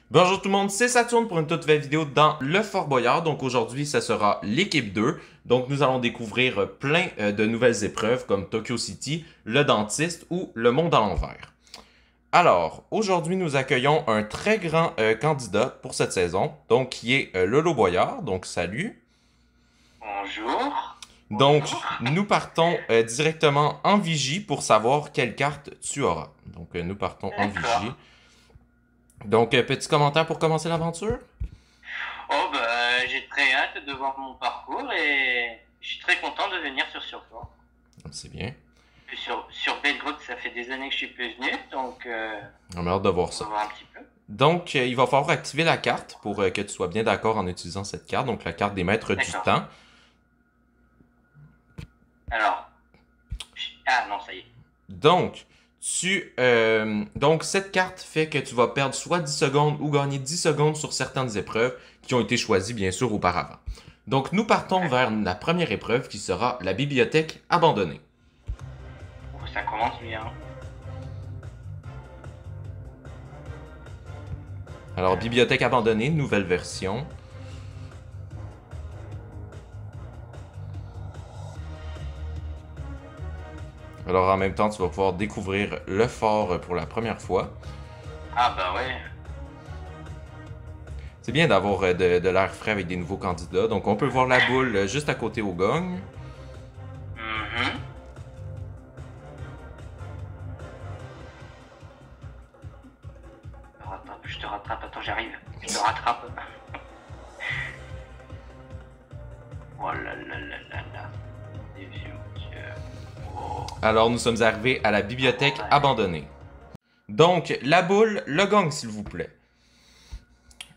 Bonjour tout le monde, c'est Saturne pour une toute nouvelle vidéo dans le Fort Boyard. Donc aujourd'hui, ça sera l'équipe 2. Donc nous allons découvrir plein de nouvelles épreuves comme Tokyo City, le dentiste ou le monde à l'envers. Alors, aujourd'hui, nous accueillons un très grand candidat pour cette saison, donc qui est Lolo Boyard. Donc salut. Bonjour. Donc Bonjour. nous partons directement en vigie pour savoir quelle carte tu auras. Donc nous partons en D'accord. vigie. Donc petit commentaire pour commencer l'aventure? Oh bah j'ai très hâte de voir mon parcours et je suis très content de venir sur Surfort. C'est bien. Sur Belgrade, ça fait des années que je suis plus venu, donc On a hâte de voir on ça. va voir un petit peu. Donc, il va falloir activer la carte pour que tu sois bien d'accord en utilisant cette carte. Donc, la carte des maîtres du D'accord. temps. Alors, ah non, ça y est. Donc, donc, cette carte fait que tu vas perdre soit 10 secondes ou gagner 10 secondes sur certaines épreuves qui ont été choisies, bien sûr, auparavant. Donc, nous partons vers la première épreuve qui sera la bibliothèque abandonnée. Oh, ça commence bien. Alors, bibliothèque abandonnée, nouvelle version. Alors, en même temps, tu vas pouvoir découvrir le fort pour la première fois. Ah bah ouais. C'est bien d'avoir de l'air frais avec des nouveaux candidats. Donc, on peut voir la boule juste à côté au gong. Mhm. Je te rattrape, attends, j'arrive. Je te rattrape. Oh là là là là là. Des vieux monsieur. Oh. Alors, nous sommes arrivés à la bibliothèque abandonnée. Donc, la boule, le gong, s'il vous plaît.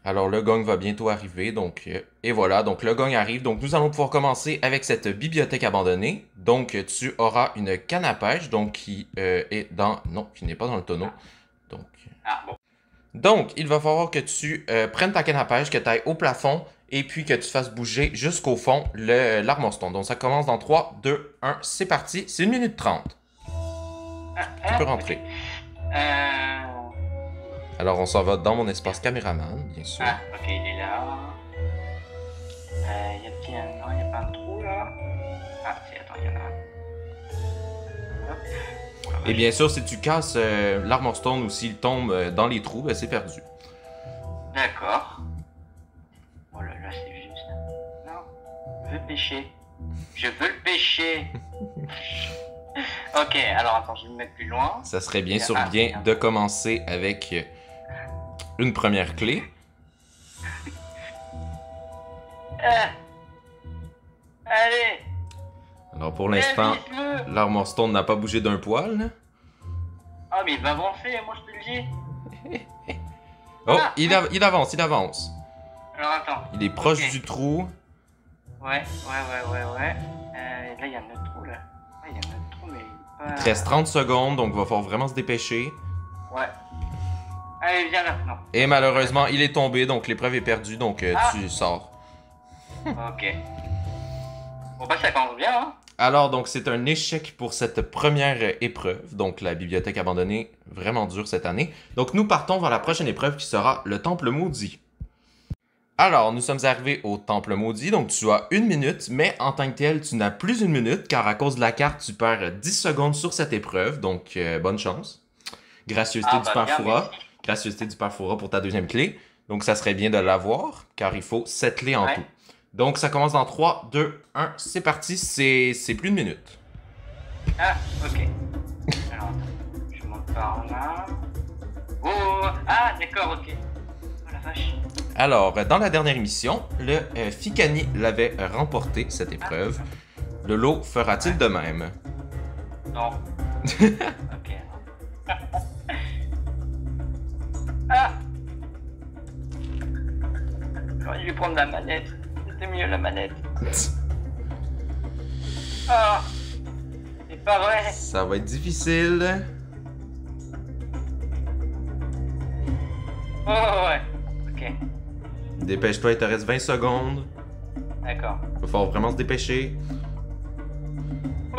Alors, le gong va bientôt arriver. Donc, et voilà, donc le gong arrive. Donc, nous allons pouvoir commencer avec cette bibliothèque abandonnée. Donc, tu auras une canne à pêche, donc qui est dans... Non, qui n'est pas dans le tonneau. Donc, Ah bon. donc, il va falloir que tu prennes ta canne à pêche, que tu ailles au plafond, et puis que tu fasses bouger jusqu'au fond l'armor stone. Donc, ça commence dans 3, 2, 1, c'est parti. C'est 1 minute 30. Tu peux rentrer. Ok. Alors, on s'en va dans mon espace caméraman, bien sûr. Ah, ok, il est là. Y a-t-il un... Non, y a pas un trou là? Ah, si, attends, il y en a un. Hop. Et bien sûr, si tu casses l'armor stone ou s'il tombe dans les trous, ben, c'est perdu. D'accord. Oh là là, c'est juste. Non, je veux pêcher. Je veux le pêcher. Ok, alors attends, je vais me mettre plus loin. Ça serait bien sûr Ah, bien merde. de commencer avec une première clé. Allez, Alors, pour l'instant, vise-le. l'armor stone n'a pas bougé d'un poil, là. Ah, mais il va avancer, moi je te le dis. Oh, Ah. il avance, il avance. Alors attends. Il est proche Ok. du trou. Ouais. Là, il y a un autre trou, là. Ouais, il y a un autre trou, mais il est pas... Il te reste 30 secondes, donc il va falloir vraiment se dépêcher. Ouais. Allez, viens là. Non. Et malheureusement, il est tombé, donc l'épreuve est perdue, donc Ah. tu sors. Ok. Bon, bah, ça commence bien, hein. Alors, donc, c'est un échec pour cette première épreuve. Donc, la bibliothèque abandonnée, vraiment dure cette année. Donc, nous partons vers la prochaine épreuve qui sera le Temple Maudit. Alors, nous sommes arrivés au Temple Maudit. Donc, tu as 1 minute, mais en tant que tel, tu n'as plus 1 minute, car à cause de la carte, tu perds 10 secondes sur cette épreuve. Donc, bonne chance. Gracieuseté du bien, Père Foura. merci. Gracieuseté du Père Foura pour ta deuxième clé. Donc, ça serait bien de l'avoir, car il faut 7 clés en Ouais. tout. Donc, ça commence dans 3, 2, 1, c'est parti. C'est plus 1 minute. Ah, ok. Alors, attends. Je monte par là. Oh, ah, d'accord, ok. Oh la vache. Alors, dans la dernière émission, le Ficani l'avait remporté, cette épreuve. Le lot fera-t-il de même? Non. Ok. Ah! J'aurais dû prendre la manette. C'était mieux la manette. Ah! C'est pas vrai. Ça va être difficile. Oh ouais. Ok. Dépêche-toi, il te reste 20 secondes. D'accord. Il va falloir vraiment se dépêcher. Oh!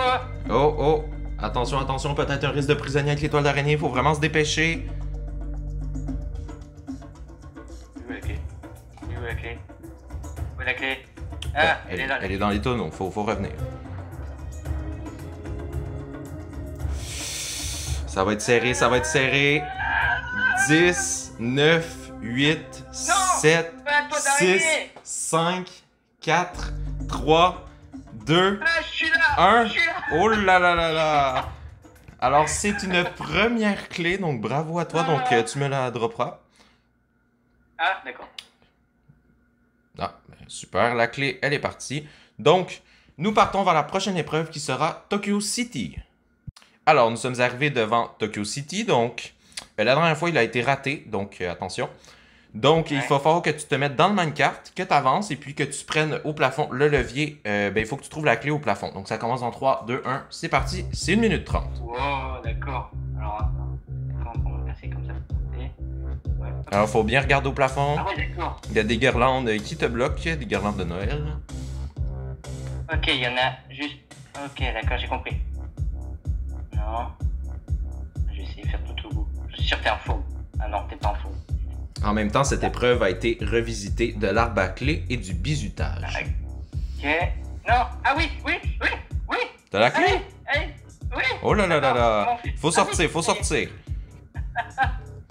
Oh, oh! Attention, attention, peut-être un risque de prisonnier avec l'étoile d'araignée, il faut vraiment se dépêcher. Où est la clé? Ah, elle est là. Elle est dans les tonneaux, faut revenir. Ça va être serré, ça va être serré. 10, 9, 8, 7, Pas à toi 6, d'arriver. 5, 4, 3, 2, Ah, je suis là. 1. Je suis là. Oh là là là là! Alors, c'est une première clé, donc bravo à toi. Donc, tu me la dropperas. Ah, d'accord. Ah, ben, super, la clé, elle est partie. Donc, nous partons vers la prochaine épreuve qui sera Tokyo City. Alors, nous sommes arrivés devant Tokyo City, donc la dernière fois, il a été raté, donc attention. Donc, il va falloir que tu te mettes dans le minecart, que tu avances et puis que tu prennes au plafond le levier. Ben, il faut que tu trouves la clé au plafond. Donc, ça commence dans 3, 2, 1, c'est parti. C'est 1 minute 30. Wow, d'accord. Alors, attends. Comment on va passer comme ça? Ouais. Alors, il faut bien regarder au plafond. Ah ouais, d'accord. Il y a des guirlandes qui te bloquent, des guirlandes de Noël. Ok, il y en a juste... Ok, d'accord, j'ai compris. Non. Je vais essayer de faire tout au bout. Je suis sûr que t'es un faux. Ah non, t'es pas un faux. En même temps, cette épreuve a été revisitée de l'arbre à clé et du bizutage. Ok. Non. Ah oui, oui, oui, oui. T'as la clé? Allez, allez, oui. Oh là là là là! Comment on fait? Faut sortir, faut sortir!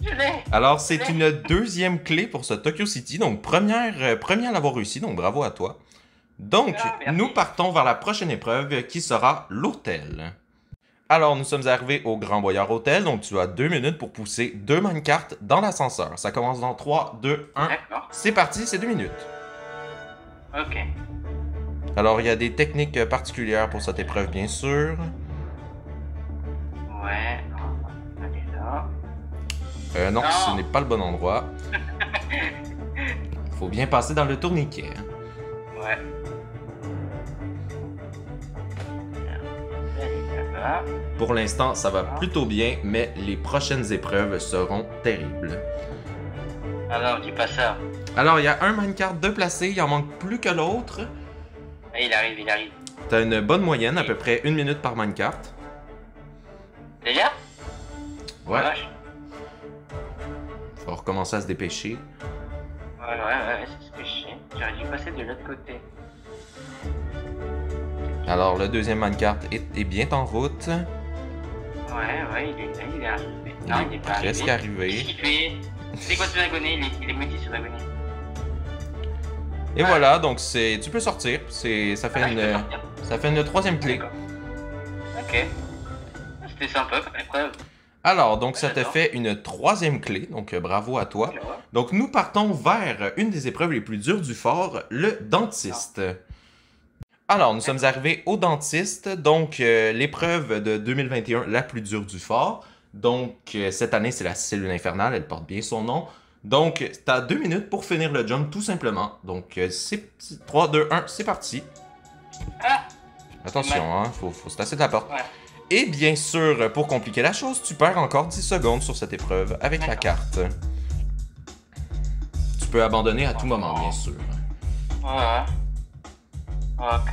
Je l'ai. Alors, c'est une deuxième clé pour ce Tokyo City. Donc, première à l'avoir réussi. Donc, bravo à toi. Donc, Ah, merci. nous partons vers la prochaine épreuve qui sera l'hôtel. Alors, nous sommes arrivés au Grand Boyard Hôtel. Donc, tu as 2 minutes pour pousser 2 minecarts dans l'ascenseur. Ça commence dans 3, 2, 1. D'accord. C'est parti, c'est 2 minutes. Ok. Alors, il y a des techniques particulières pour cette épreuve, bien sûr. Ouais. Allez là. Non, Non. ce n'est pas le bon endroit. Faut bien passer dans le tourniquet. Ouais. Allez là-bas. Pour l'instant, ça va plutôt bien, mais les prochaines épreuves seront terribles. Ah non, dis pas ça. Alors, il y a un minecart de placé, il en manque plus que l'autre. Ah, il arrive, il arrive. T'as une bonne moyenne, à peu près 1 minute par minecart. Déjà? Ouais, Vache. faut recommencer à se dépêcher. Ouais, c'est ce que je sais. J'aurais dû passer de l'autre côté. Alors, le deuxième minecart est bien en route. Ouais, il est arrivé. Il Non, est il est pas presque arrivé. Qu'est-ce qu'il fait? C'est quoi ce dragonnet? Il est maudit ce dragonnet. Et voilà, donc tu peux sortir. Ça fait ça fait une troisième clé. D'accord. Ok. C'était sympa comme épreuve. Alors, donc ça te J'adore. fait une troisième clé, donc bravo à toi. Ouais. Donc nous partons vers une des épreuves les plus dures du fort, le dentiste. Alors, nous sommes arrivés au dentiste, donc l'épreuve de 2021 la plus dure du fort. Donc cette année, c'est la cellule infernale, elle porte bien son nom. Donc, tu as 2 minutes pour finir le jump tout simplement. Donc c'est 3, 2, 1, c'est parti. Ah! Attention, hein, faut se tasser de la porte. Ouais. Et bien sûr, pour compliquer la chose, tu perds encore 10 secondes sur cette épreuve avec la carte. Tu peux abandonner à tout moment, bien sûr. Ouais. Ok.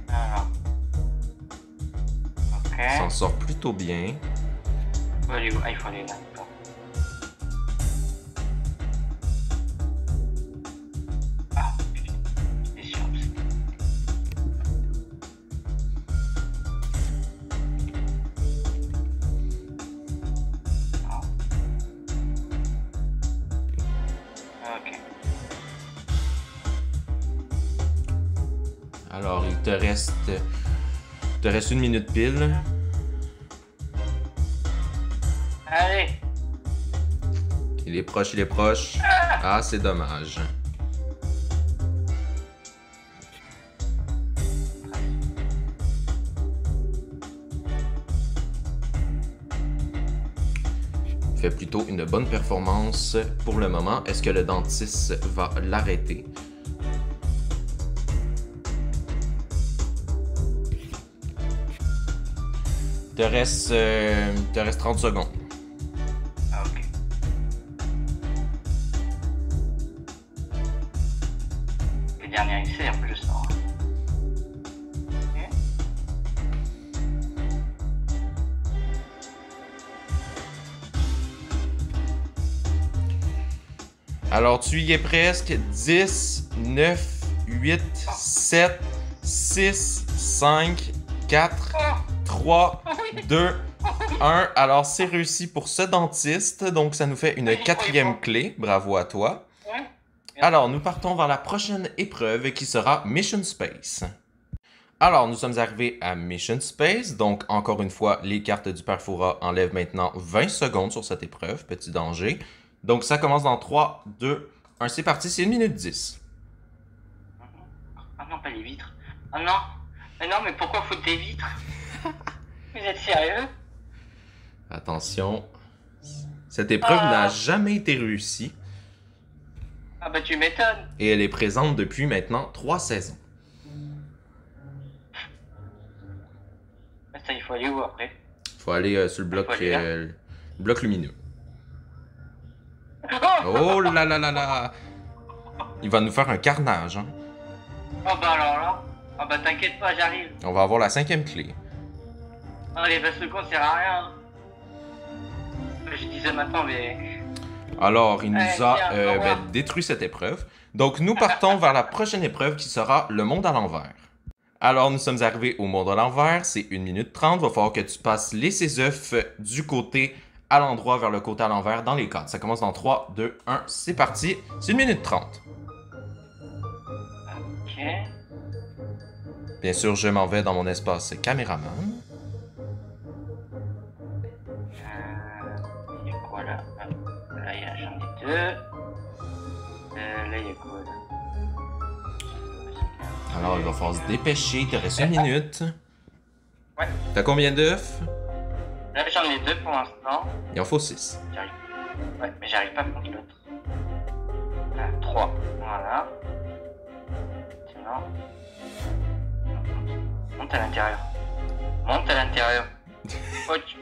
Alors. Ok. S'en sort plutôt bien. Faut aller où? Ah, il faut aller là. D'accord. Ah, putain. J'étais sûr. Non. Ok. Alors, il te reste 1 minute pile. Allez. Il est proche, il est proche. Ah, c'est dommage. Fait plutôt une bonne performance pour le moment. Est-ce que le dentiste va l'arrêter? Te reste 30 secondes. Ah, ok. Le dernier essai, un peu, je sens. Ok. Alors, tu y es presque. 10, 9, 8, 7, 6, 5, 4, 3, 2, 1. Alors, c'est réussi pour ce dentiste. Donc, ça nous fait une quatrième clé. Bravo à toi. Alors, nous partons vers la prochaine épreuve qui sera Mission Space. Alors, nous sommes arrivés à Mission Space. Donc, encore une fois, les cartes du Père Fouras enlèvent maintenant 20 secondes sur cette épreuve. Petit danger. Donc, ça commence dans 3, 2, 1. C'est parti, c'est 1 minute 10. Ah non, pas les vitres. Ah non. Mais non, mais pourquoi foutre des vitres? Vous êtes sérieux? Attention. Cette épreuve n'a jamais été réussie. Ah bah tu m'étonnes. Et elle est présente depuis maintenant 3 saisons. Ça, il faut aller où après? Il faut aller sur le bloc lumineux. Oh là là là là! Il va nous faire un carnage, hein? Oh bah alors là. Oh bah t'inquiète pas, j'arrive. On va avoir la 5e clé. Oh les vases secondes, ça sert à rien. Je disais maintenant, mais... Alors, il nous a détruit cette épreuve. Donc, nous partons vers la prochaine épreuve qui sera le monde à l'envers. Alors, nous sommes arrivés au monde à l'envers. C'est 1 minute 30. Il va falloir que tu passes les œufs du côté à l'endroit vers le côté à l'envers dans les cadres. Ça commence dans 3, 2, 1. C'est parti. C'est 1 minute 30. Ok. Bien sûr, je m'en vais dans mon espace caméraman. Il y a quoi là? Là, j'en ai 2. Là, il y a quoi là? Alors, il va falloir se dépêcher. Il te reste 1 minute. Ouais. T'as combien d'œufs? Là, j'en ai 2 pour l'instant. Il en faut 6. J'arrive. Ouais, mais j'arrive pas à prendre l'autre. 3. Voilà. Sinon. Monte à l'intérieur. Monte à l'intérieur. Monte.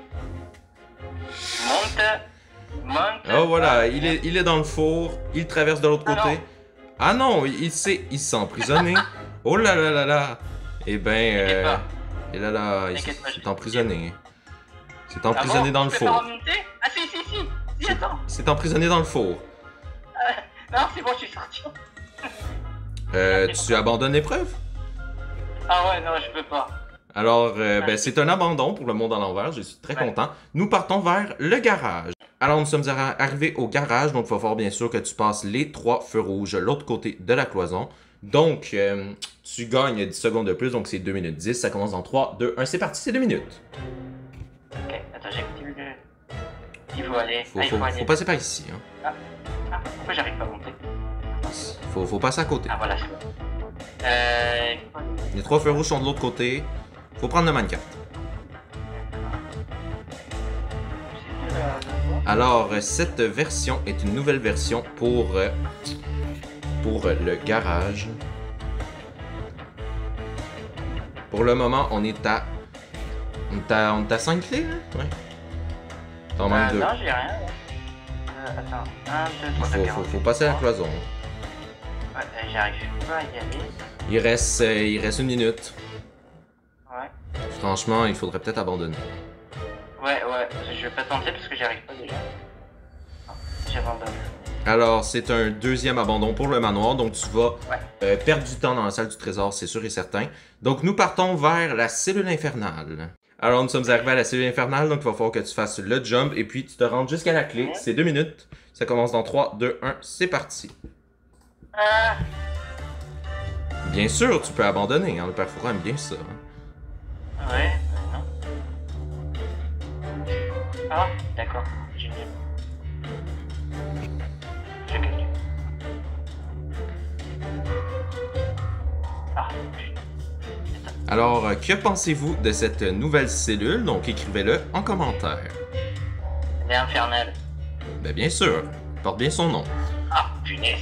Oh voilà, il est dans le four. Il traverse de l'autre côté. Ah non, il s'est emprisonné. Oh là là là là. Eh ben, et là là, il s'est emprisonné. C'est emprisonné dans le four. Ah si, si, si. Si, attends. C'est emprisonné dans le four. Non, c'est bon, je suis sorti. Tu abandonnes l'épreuve? Ah ouais, non, je peux pas. Alors, c'est un abandon pour le monde à l'envers. Je suis très content. Nous partons vers le garage. Alors, nous sommes arrivés au garage. Donc, il va falloir bien sûr que tu passes les 3 feux rouges de l'autre côté de la cloison. Donc, tu gagnes 10 secondes de plus. Donc, c'est 2 minutes 10. Ça commence dans 3, 2, 1. C'est parti, c'est 2 minutes. Ok, attends, j'active le... Il faut aller... Faut passer par ici. Hein. Ah, pourquoi j'arrive pas à monter? Faut passer à côté. Ah, voilà, c'est bon. Les 3 feux rouges sont de l'autre côté. Faut prendre le minecart. Alors, cette version est une nouvelle version pour le garage. Pour le moment, on est à 5 clés, hein? Ouais. T'en manques 2. Non, j'ai rien. Attends, 1, 2, 3, faut passer à la cloison. Ouais, j'arrive pas à y aller. Il reste 1 minute. Ouais. Franchement, il faudrait peut-être abandonner. Ouais, je vais pas tenter parce que j'y arrive pas déjà. Non, j'abandonne. Alors, c'est un 2e abandon pour le manoir, donc tu vas perdre du temps dans la salle du trésor, c'est sûr et certain. Donc, nous partons vers la cellule infernale. Alors, nous sommes arrivés à la cellule infernale, donc il va falloir que tu fasses le jump et puis tu te rendes jusqu'à la clé. C'est 2 minutes. Ça commence dans 3, 2, 1, c'est parti. Bien sûr, tu peux abandonner, hein, le Père Fouras aime bien ça. Hein. Ouais, non. Ah, d'accord, génial. Je calcule. Ah, alors, que pensez-vous de cette nouvelle cellule? Donc, écrivez-le en commentaire. Elle est infernale. Ben, bien sûr, elle porte bien son nom. Ah, punaise.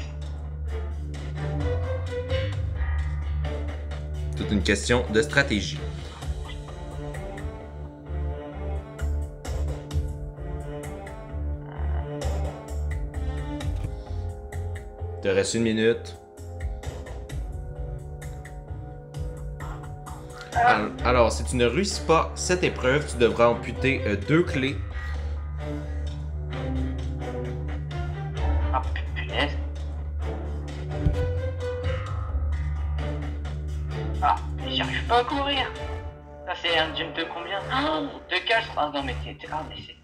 Toute une question de stratégie. Il te reste 1 minute. Alors, si tu ne réussis pas cette épreuve, tu devras amputer 2 clés. Ah, punaise. punaise. Ah, mais j'arrive pas à courir. Ça, c'est un jump de combien? De 4. Ah non, mais t'es. Ah, mais c'est.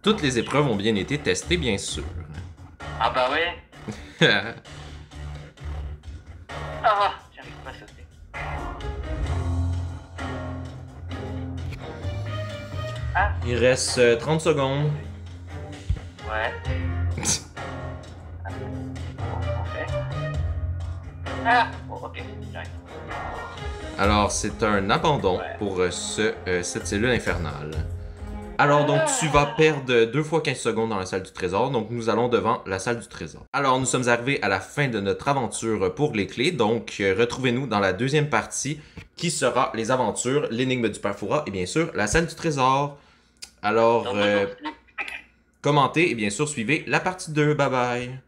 Toutes les épreuves ont bien été testées, bien sûr. Ah bah ouais. Ah, j'arrive pas à sauter. Ah, Il reste 30 secondes. ouais. Ah, bon, parfait. Ah, bon, ok, j'arrive. Alors, c'est un abandon pour cette cellule infernale. Alors, donc, tu vas perdre 2 fois 15 secondes dans la salle du trésor. Donc, nous allons devant la salle du trésor. Alors, nous sommes arrivés à la fin de notre aventure pour les clés. Donc, retrouvez-nous dans la deuxième partie qui sera les aventures, l'énigme du Père Fouras et bien sûr, la salle du trésor. Alors, commentez et bien sûr, suivez la partie 2. Bye bye!